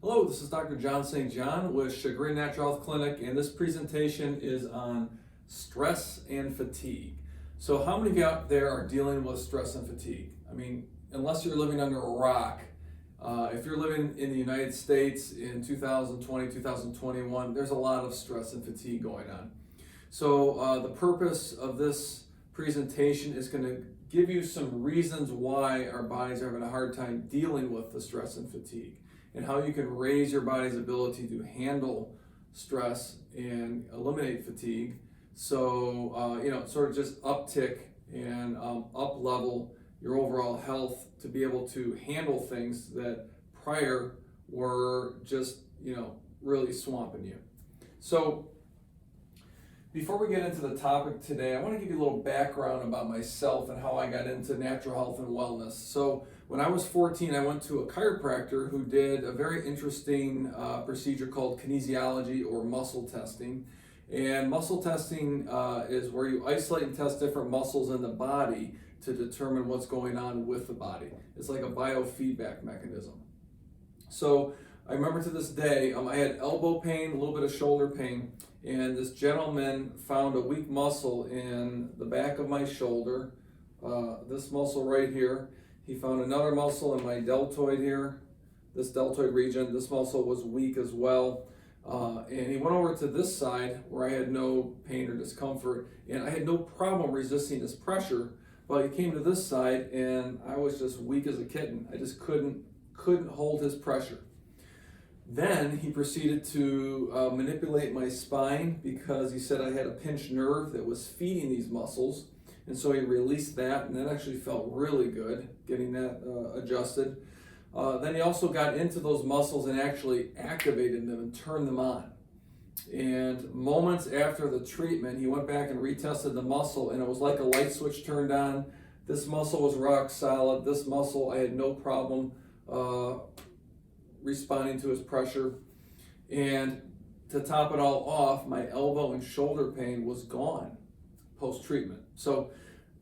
Hello, this is Dr. John St. John with Chagrin Natural Health Clinic, and this presentation is on stress and fatigue. So how many of you out there are dealing with stress and fatigue? I mean, unless you're living under a rock, if you're living in the United States in 2020, 2021, there's a lot of stress and fatigue going on. So the purpose of this presentation is going to give you some reasons why our bodies are having a hard time dealing with the stress and fatigue, and how you can raise your body's ability to handle stress and eliminate fatigue. So, sort of just uptick and up level your overall health to be able to handle things that prior were just, really swamping you. So, before we get into the topic today, I want to give you a little background about myself and how I got into natural health and wellness. So when I was 14, I went to a chiropractor who did a very interesting procedure called kinesiology or muscle testing. And muscle testing is where you isolate and test different muscles in the body to determine what's going on with the body. It's like a biofeedback mechanism. So I remember to this day, I had elbow pain, a little bit of shoulder pain, and this gentleman found a weak muscle in the back of my shoulder, this muscle right here. He found another muscle in my deltoid here, this deltoid region. This muscle was weak as well. And he went over to this side where I had no pain or discomfort, and I had no problem resisting his pressure, but he came to this side and I was just weak as a kitten. I just couldn't hold his pressure. Then he proceeded to manipulate my spine because he said I had a pinched nerve that was feeding these muscles. And so he released that, and that actually felt really good, getting that adjusted. Then he also got into those muscles and actually activated them and turned them on. And moments after the treatment, he went back and retested the muscle, and it was like a light switch turned on. This muscle was rock solid. This muscle, I had no problem responding to his pressure. And to top it all off, my elbow and shoulder pain was gone post-treatment. So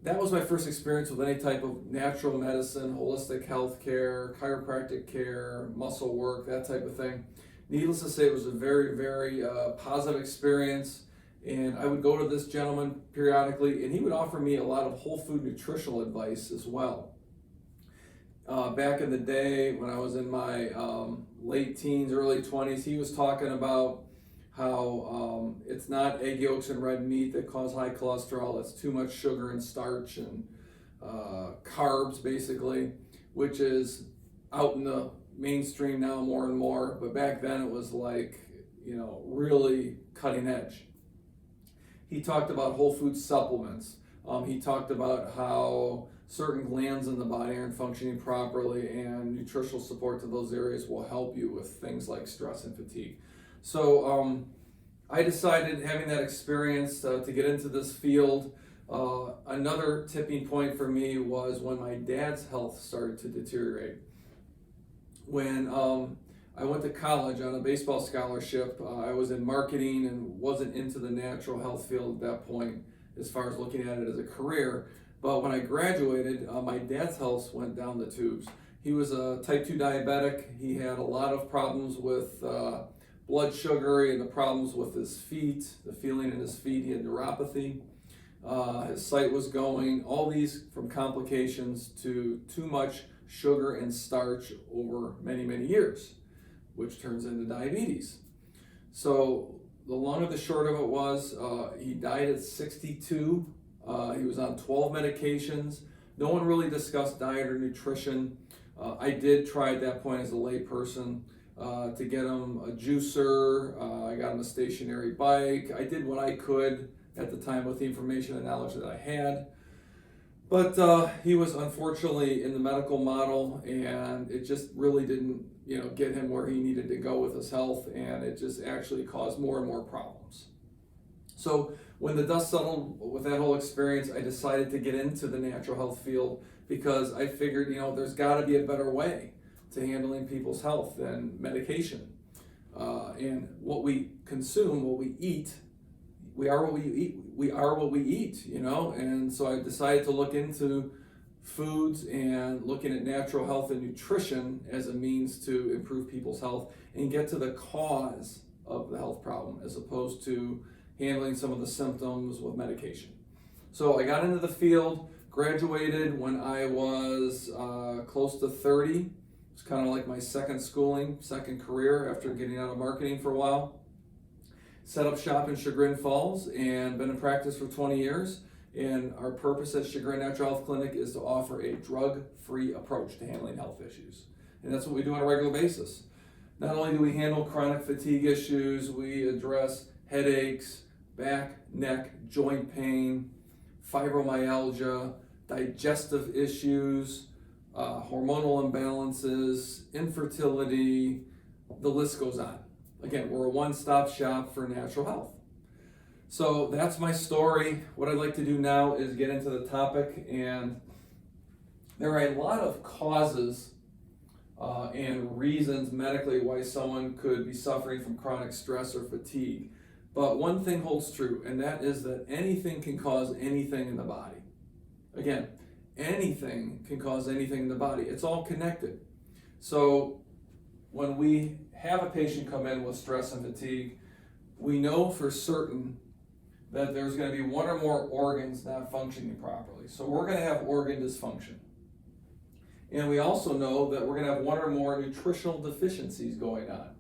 that was my first experience with any type of natural medicine, holistic health care, chiropractic care, muscle work, that type of thing. Needless to say, it was a very, very positive experience. And I would go to this gentleman periodically, and he would offer me a lot of whole food nutritional advice as well. Back in the day when I was in my late teens, early 20s, he was talking about how it's not egg yolks and red meat that cause high cholesterol. It's too much sugar and starch and carbs, basically, which is out in the mainstream now more and more. But back then it was like, really cutting edge. He talked about whole food supplements. He talked about how certain glands in the body aren't functioning properly, and nutritional support to those areas will help you with things like stress and fatigue. So I decided, having that experience, to get into this field. Another tipping point for me was when my dad's health started to deteriorate. When I went to college on a baseball scholarship, I was in marketing and wasn't into the natural health field at that point as far as looking at it as a career. But when I graduated, my dad's health went down the tubes. He was a type 2 diabetic. He had a lot of problems with blood sugar and the problems with his feet, the feeling in his feet. He had neuropathy. His sight was going. All these from complications to too much sugar and starch over many, many years, which turns into diabetes. So the long and the short of it was he died at 62. He was on 12 medications. No one really discussed diet or nutrition. I did try at that point as a lay person to get him a juicer. I got him a stationary bike. I did what I could at the time with the information and knowledge that I had. But he was unfortunately in the medical model, and it just really didn't, get him where he needed to go with his health, and it just actually caused more and more problems. So when the dust settled with that whole experience, I decided to get into the natural health field because I figured, there's got to be a better way to handling people's health than medication. And what we consume, what we eat, we are what we eat, and so I decided to look into foods and looking at natural health and nutrition as a means to improve people's health and get to the cause of the health problem as opposed to handling some of the symptoms with medication. So I got into the field, graduated when I was close to 30. It's kind of like my second career after getting out of marketing for a while. Set up shop in Chagrin Falls and been in practice for 20 years. And our purpose at Chagrin Natural Health Clinic is to offer a drug-free approach to handling health issues. And that's what we do on a regular basis. Not only do we handle chronic fatigue issues, we address headaches, back, neck, joint pain, fibromyalgia, digestive issues, hormonal imbalances, infertility, the list goes on. Again, we're a one-stop shop for natural health. So that's my story. What I'd like to do now is get into the topic, and there are a lot of causes and reasons medically why someone could be suffering from chronic stress or fatigue. But one thing holds true, and that is that anything can cause anything in the body. Again, anything can cause anything in the body. It's all connected. So when we have a patient come in with stress and fatigue, we know for certain that there's going to be one or more organs not functioning properly. So we're going to have organ dysfunction. And we also know that we're going to have one or more nutritional deficiencies going on,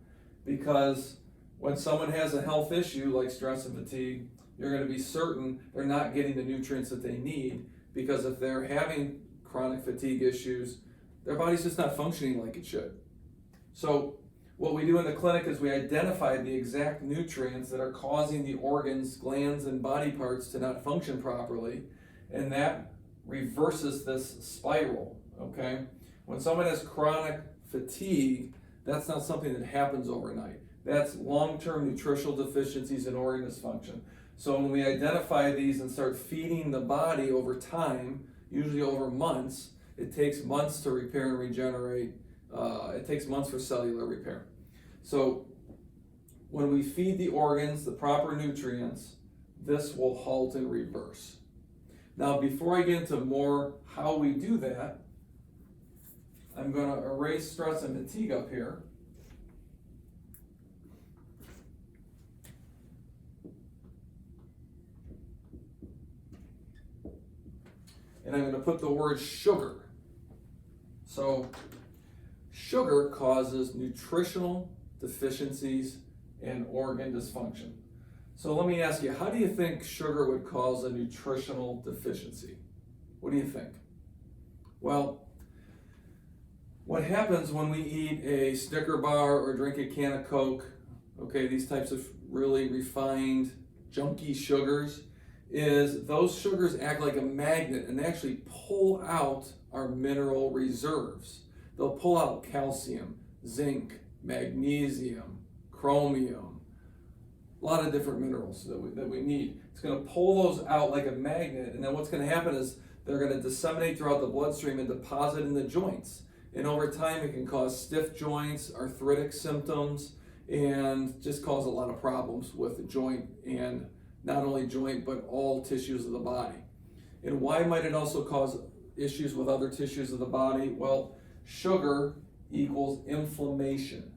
because when someone has a health issue like stress and fatigue, you're going to be certain they're not getting the nutrients that they need, because if they're having chronic fatigue issues, their body's just not functioning like it should. So what we do in the clinic is we identify the exact nutrients that are causing the organs, glands, and body parts to not function properly, and that reverses this spiral, okay? When someone has chronic fatigue, that's not something that happens overnight. That's long-term nutritional deficiencies and organ dysfunction. So when we identify these and start feeding the body over time, usually over months, it takes months to repair and regenerate. It takes months for cellular repair. So when we feed the organs the proper nutrients, this will halt and reverse. Now, before I get into more how we do that, I'm going to erase stress and fatigue up here. And I'm going to put the word sugar. So sugar causes nutritional deficiencies and organ dysfunction. So let me ask you, how do you think sugar would cause a nutritional deficiency? What do you think? Well, what happens when we eat a Snicker bar or drink a can of Coke, okay, these types of really refined, junky sugars, is those sugars act like a magnet and they actually pull out our mineral reserves. They'll pull out calcium, zinc, magnesium, chromium, a lot of different minerals that we need. It's going to pull those out like a magnet, and then what's going to happen is they're going to disseminate throughout the bloodstream and deposit in the joints. And over time, it can cause stiff joints, arthritic symptoms, and just cause a lot of problems with the joint, and not only joint, but all tissues of the body. And why might it also cause issues with other tissues of the body? Well, sugar equals inflammation,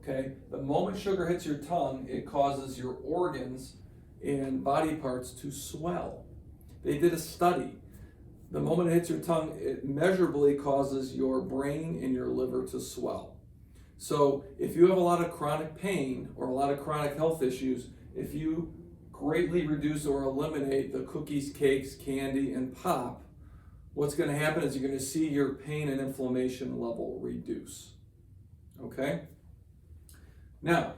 okay? The moment sugar hits your tongue, it causes your organs and body parts to swell. They did a study. The moment it hits your tongue, it measurably causes your brain and your liver to swell. So if you have a lot of chronic pain or a lot of chronic health issues, if you greatly reduce or eliminate the cookies, cakes, candy, and pop, what's going to happen is you're going to see your pain and inflammation level reduce. Okay? Now,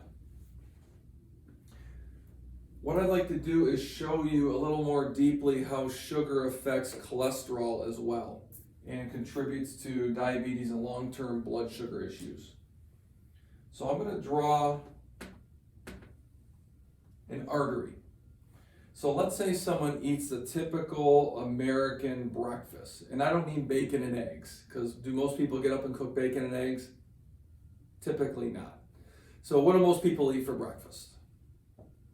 what I'd like to do is show you a little more deeply how sugar affects cholesterol as well and contributes to diabetes and long-term blood sugar issues. So I'm going to draw an artery. So let's say someone eats the typical American breakfast. And I don't mean bacon and eggs, because do most people get up and cook bacon and eggs? Typically not. So what do most people eat for breakfast?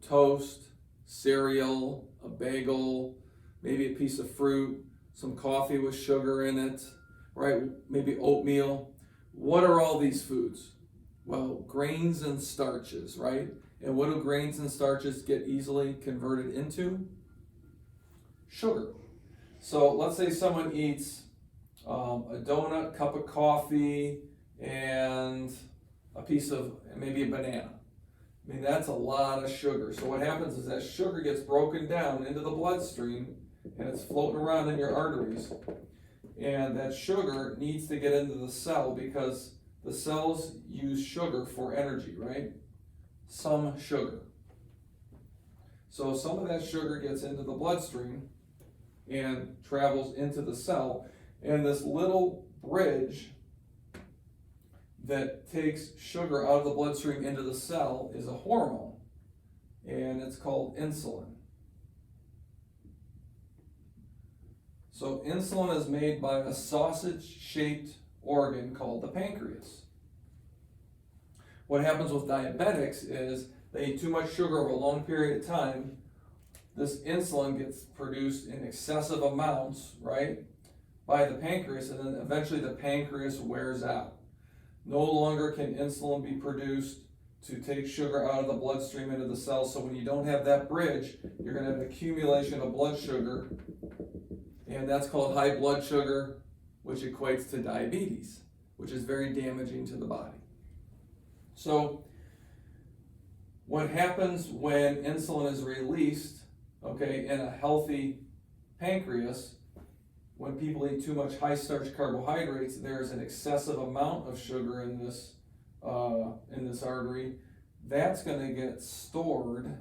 Toast, cereal, a bagel, maybe a piece of fruit, some coffee with sugar in it, right? Maybe oatmeal. What are all these foods? Well, grains and starches, right? And what do grains and starches get easily converted into? Sugar. So let's say someone eats a donut, cup of coffee, and a piece of maybe a banana. I mean, that's a lot of sugar. So what happens is that sugar gets broken down into the bloodstream and it's floating around in your arteries. And that sugar needs to get into the cell because the cells use sugar for energy, right? Some sugar. So some of that sugar gets into the bloodstream and travels into the cell. And this little bridge that takes sugar out of the bloodstream into the cell is a hormone, and it's called insulin. So insulin is made by a sausage-shaped organ called the pancreas. What happens with diabetics is they eat too much sugar over a long period of time. This insulin gets produced in excessive amounts, right, by the pancreas, and then eventually the pancreas wears out. No longer can insulin be produced to take sugar out of the bloodstream into the cells. So when you don't have that bridge, you're going to have an accumulation of blood sugar, and that's called high blood sugar, which equates to diabetes, which is very damaging to the body. So what happens when insulin is released, okay, in a healthy pancreas? When people eat too much high-starch carbohydrates, there's an excessive amount of sugar in this artery. That's going to get stored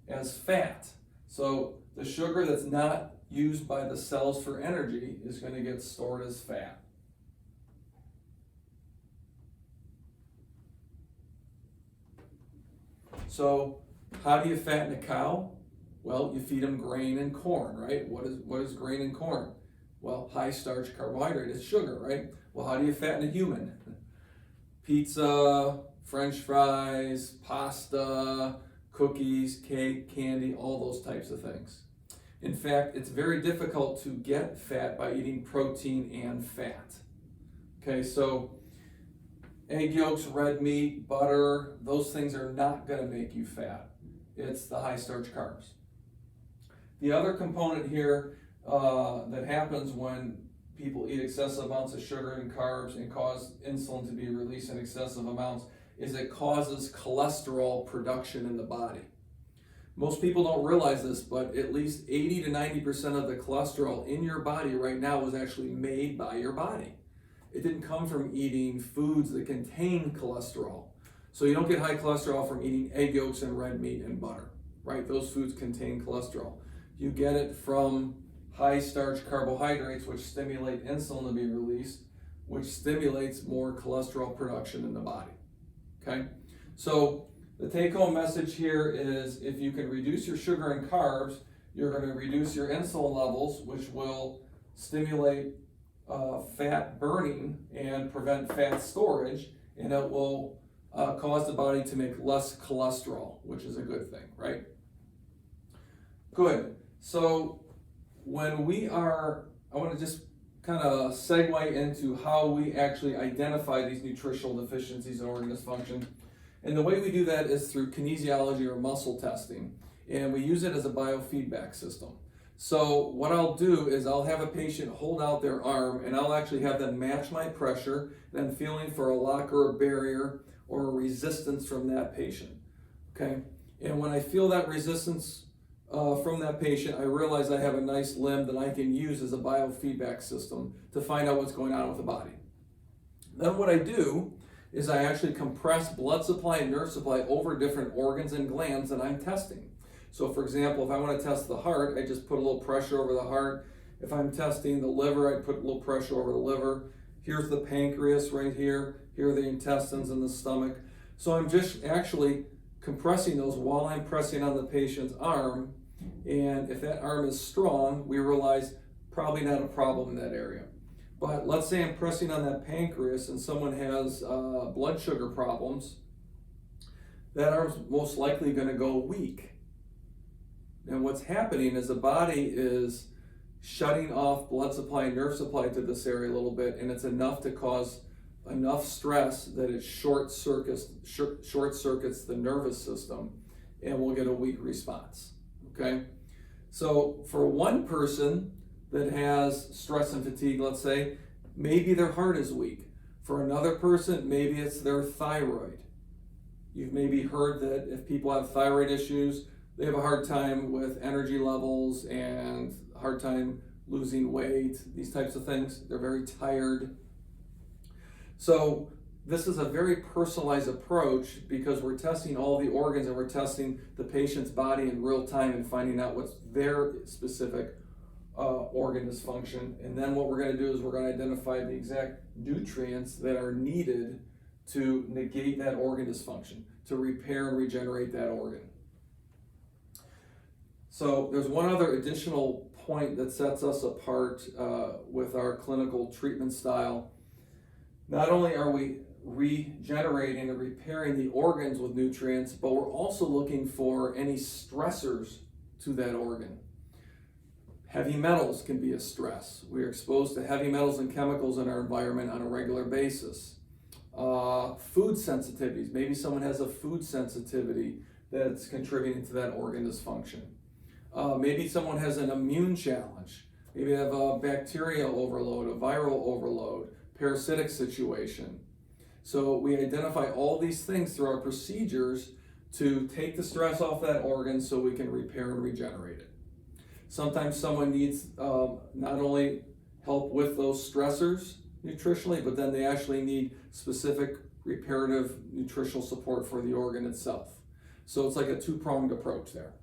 as fat. So the sugar that's not used by the cells for energy is going to get stored as fat. So how do you fatten a cow? Well, you feed them grain and corn, right? What is grain and corn? Well, high starch carbohydrate is sugar, right? Well, how do you fatten a human? Pizza, French fries, pasta, cookies, cake, candy, all those types of things. In fact, it's very difficult to get fat by eating protein and fat. Okay, so egg yolks, red meat, butter, those things are not going to make you fat. It's the high starch carbs. The other component here that happens when people eat excessive amounts of sugar and carbs and cause insulin to be released in excessive amounts is it causes cholesterol production in the body. Most people don't realize this, but at least 80 to 90% of the cholesterol in your body right now was actually made by your body. It didn't come from eating foods that contain cholesterol. So you don't get high cholesterol from eating egg yolks and red meat and butter, right? Those foods contain cholesterol. You get it from high starch carbohydrates, which stimulate insulin to be released, which stimulates more cholesterol production in the body. Okay? So the take-home message here is if you can reduce your sugar and carbs, you're going to reduce your insulin levels, which will stimulate fat burning and prevent fat storage, and it will cause the body to make less cholesterol, which is a good thing, right? Good. So when I want to just kind of segue into how we actually identify these nutritional deficiencies and organ dysfunction. And the way we do that is through kinesiology or muscle testing. And we use it as a biofeedback system. So what I'll do is I'll have a patient hold out their arm and I'll actually have them match my pressure, and I'm feeling for a lock or a barrier or a resistance from that patient. Okay? And when I feel that resistance from that patient, I realize I have a nice limb that I can use as a biofeedback system to find out what's going on with the body. Then what I do is I actually compress blood supply and nerve supply over different organs and glands that I'm testing. So for example, if I want to test the heart, I just put a little pressure over the heart. If I'm testing the liver, I put a little pressure over the liver. Here's the pancreas right here. Here are the intestines and the stomach. So I'm just actually compressing those while I'm pressing on the patient's arm. And if that arm is strong, we realize probably not a problem in that area. But let's say I'm pressing on that pancreas and someone has blood sugar problems, that arm's most likely going to go weak. And what's happening is the body is shutting off blood supply and nerve supply to this area a little bit, and it's enough to cause enough stress that it short circuits the nervous system, and we'll get a weak response. Okay, so for one person that has stress and fatigue, let's say, maybe their heart is weak. For another person, maybe it's their thyroid. You've maybe heard that if people have thyroid issues, they have a hard time with energy levels and a hard time losing weight, these types of things. They're very tired. So this is a very personalized approach because we're testing all the organs and we're testing the patient's body in real time and finding out what's their specific organ dysfunction. And then what we're going to do is we're going to identify the exact nutrients that are needed to negate that organ dysfunction, to repair and regenerate that organ. So there's one other additional point that sets us apart with our clinical treatment style. Not only are we regenerating and repairing the organs with nutrients, but we're also looking for any stressors to that organ. Heavy metals can be a stress. We're exposed to heavy metals and chemicals in our environment on a regular basis. Food sensitivities. Maybe someone has a food sensitivity that's contributing to that organ dysfunction. Maybe someone has an immune challenge. Maybe they have a bacterial overload, a viral overload, parasitic situation. So we identify all these things through our procedures to take the stress off that organ so we can repair and regenerate it. Sometimes someone needs not only help with those stressors nutritionally, but then they actually need specific reparative nutritional support for the organ itself. So it's like a two-pronged approach there.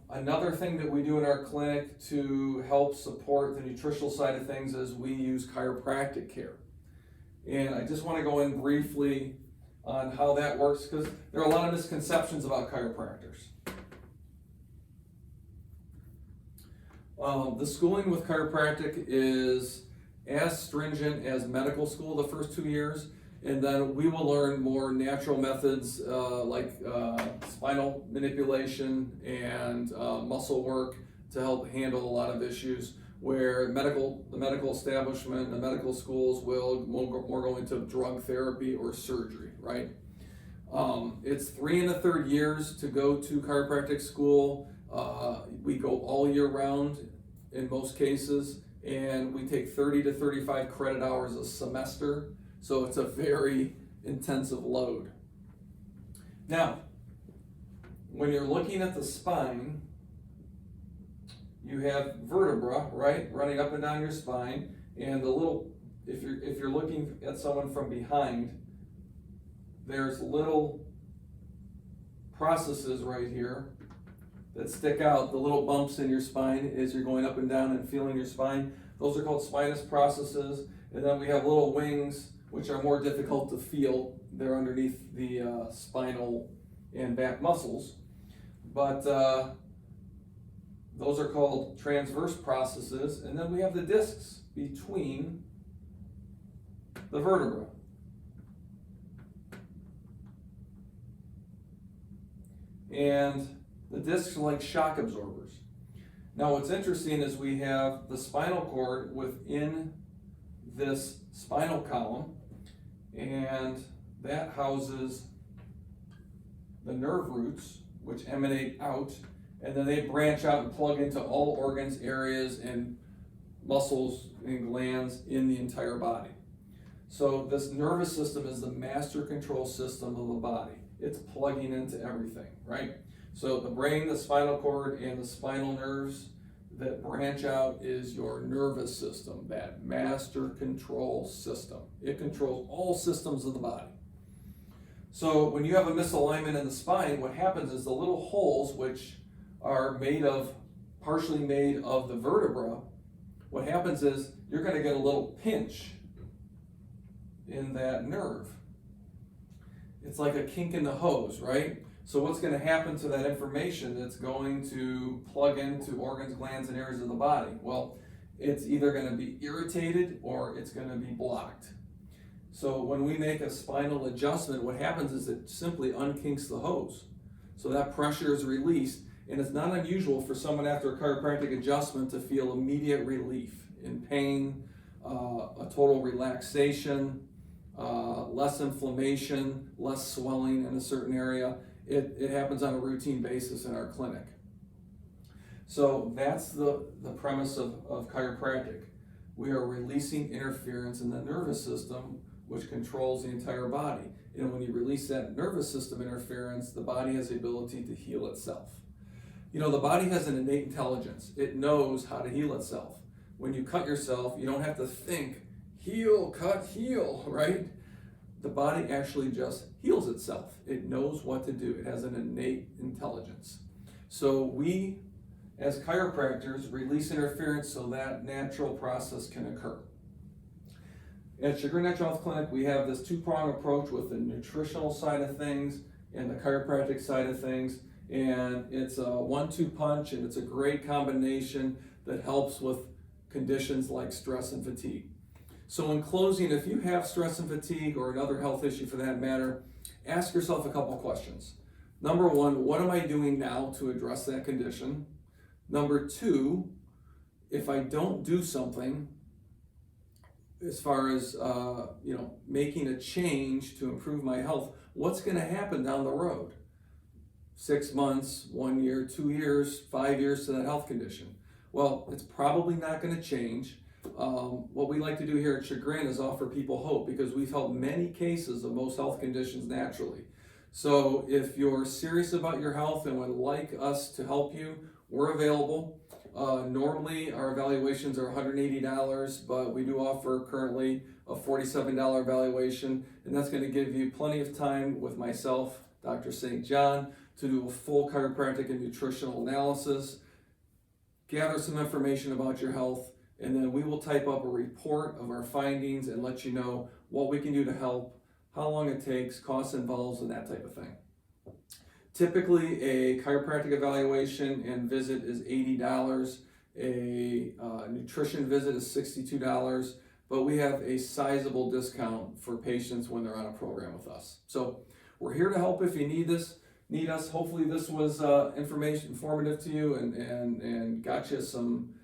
Another thing that we do in our clinic to help support the nutritional side of things is we use chiropractic care. And I just want to go in briefly on how that works because there are a lot of misconceptions about chiropractors. The schooling with chiropractic is as stringent as medical school the first 2 years, and then we will learn more natural methods like spinal manipulation and muscle work to help handle a lot of issues where the medical establishment, the medical schools will more go into drug therapy or surgery, right? It's 3 1/3 years to go to chiropractic school. We go all year round in most cases, and we take 30 to 35 credit hours a semester. So it's a very intensive load. Now, when you're looking at the spine, you have vertebra, right, running up and down your spine, and the little, if you're looking at someone from behind, there's little processes right here that stick out, the little bumps in your spine as you're going up and down and feeling your spine. Those are called spinous processes. And then we have little wings, which are more difficult to feel. They're underneath the spinal and back muscles. But those are called transverse processes. And then we have the discs between the vertebrae. And the discs are like shock absorbers. Now what's interesting is we have the spinal cord within this spinal column, and that houses the nerve roots, which emanate out, and then they branch out and plug into all organs, areas, and muscles and glands in the entire body. So this nervous system is the master control system of the body. It's plugging into everything, right? So the brain, the spinal cord, and the spinal nerves that branch out is your nervous system, that master control system. It controls all systems of the body. So when you have a misalignment in the spine, what happens is the little holes, which are partially made of the vertebra, what happens is you're going to get a little pinch in that nerve. It's like a kink in the hose, right? So what's going to happen to that information that's going to plug into organs, glands, and areas of the body? Well, it's either going to be irritated or it's going to be blocked. So when we make a spinal adjustment, what happens is it simply unkinks the hose. So that pressure is released, And it's not unusual for someone after a chiropractic adjustment to feel immediate relief in pain, a total relaxation, less inflammation, less swelling in a certain area. It happens on a routine basis in our clinic. So that's the premise of chiropractic. We are releasing interference in the nervous system, which controls the entire body. And when you release that nervous system interference, the body has the ability to heal itself. You know, the body has an innate intelligence. It knows how to heal itself. When you cut yourself, you don't have to think, heal, cut, heal, right? The body actually just heals itself. It knows what to do. It has an innate intelligence. So we, as chiropractors, release interference so that natural process can occur. At Chagrin Natural Health Clinic, we have this two-pronged approach with the nutritional side of things and the chiropractic side of things. And it's a 1-2 punch, and it's a great combination that helps with conditions like stress and fatigue. So in closing, if you have stress and fatigue or another health issue for that matter, ask yourself a couple questions. Number one, what am I doing now to address that condition? Number two, if I don't do something as far as making a change to improve my health, what's going to happen down the road? 6 months, 1 year, 2 years, 5 years to that health condition. Well, it's probably not going to change. What we like to do here at Chagrin is offer people hope, because we've helped many cases of most health conditions naturally. So if you're serious about your health and would like us to help you, we're available. Normally our evaluations are $180, but we do offer currently a $47 evaluation, and that's going to give you plenty of time with myself, Dr. St. John, to do a full chiropractic and nutritional analysis, gather some information about your health, and then we will type up a report of our findings and let you know what we can do to help, how long it takes, costs involved, and that type of thing. Typically, a chiropractic evaluation and visit is $80. A nutrition visit is $62, but we have a sizable discount for patients when they're on a program with us. So we're here to help if you need us. Hopefully this was informative to you and got you some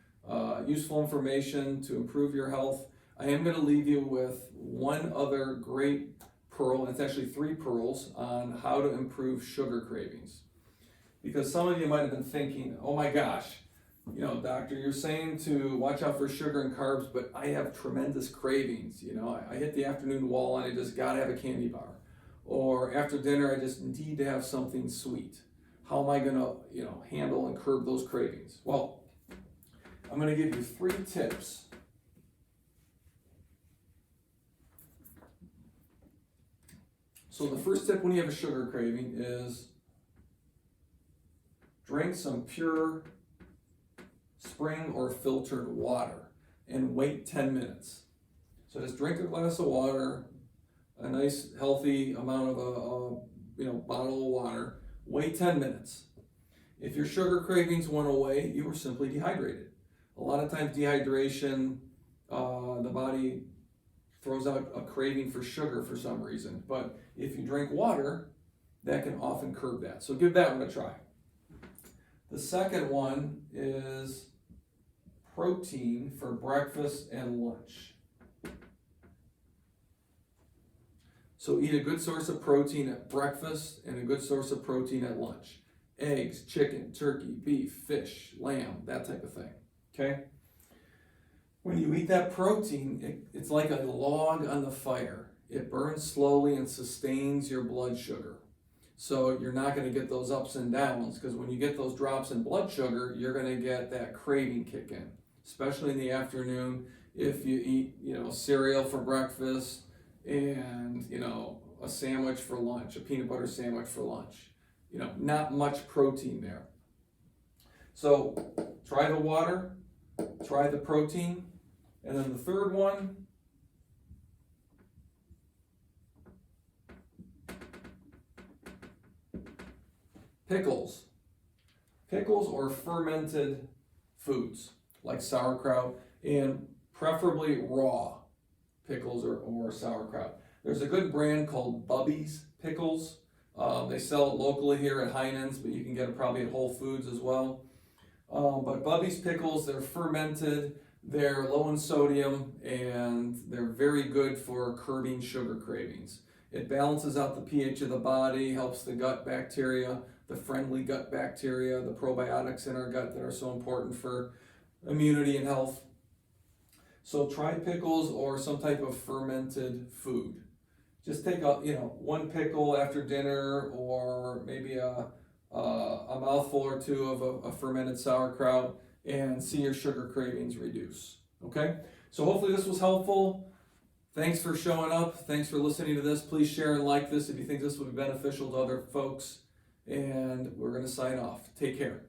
useful information to improve your health. I am going to leave you with one other great pearl, and it's actually 3 pearls on how to improve sugar cravings. Because some of you might have been thinking, oh my gosh, doctor, you're saying to watch out for sugar and carbs, but I have tremendous cravings. I hit the afternoon wall and I just gotta have a candy bar. Or after dinner, I just need to have something sweet. How am I gonna, handle and curb those cravings? Well, I'm gonna give you 3 tips. So the first tip when you have a sugar craving is drink some pure spring or filtered water and wait 10 minutes. So just drink a glass of water, a nice healthy amount of a bottle of water, wait 10 minutes. If your sugar cravings went away, you were simply dehydrated. A lot of times dehydration, the body throws out a craving for sugar for some reason. But if you drink water, that can often curb that. So give that one a try. The second one is protein for breakfast and lunch. So eat a good source of protein at breakfast and a good source of protein at lunch. Eggs, chicken, turkey, beef, fish, lamb, that type of thing. Okay? When you eat that protein, it's like a log on the fire. It burns slowly and sustains your blood sugar. So you're not going to get those ups and downs, because when you get those drops in blood sugar, you're going to get that craving kick in, especially in the afternoon if you eat, cereal for breakfast and, a sandwich for lunch, a peanut butter sandwich for lunch. Not much protein there. So try the water, try the protein, and then the third one, pickles. Pickles or fermented foods like sauerkraut, and preferably raw pickles or sauerkraut. There's a good brand called Bubby's Pickles. They sell it locally here at Heinen's, but you can get it probably at Whole Foods as well. But Bubby's Pickles, they're fermented, they're low in sodium, and they're very good for curbing sugar cravings. It balances out the pH of the body, helps the gut bacteria, the friendly gut bacteria, the probiotics in our gut that are so important for immunity and health. So try pickles or some type of fermented food. Just take one pickle after dinner, or maybe a mouthful or two of a fermented sauerkraut, and see your sugar cravings reduce. Okay? So hopefully this was helpful. Thanks for showing up. Thanks for listening to this. Please share and like this if you think this would be beneficial to other folks. And we're going to sign off. Take care.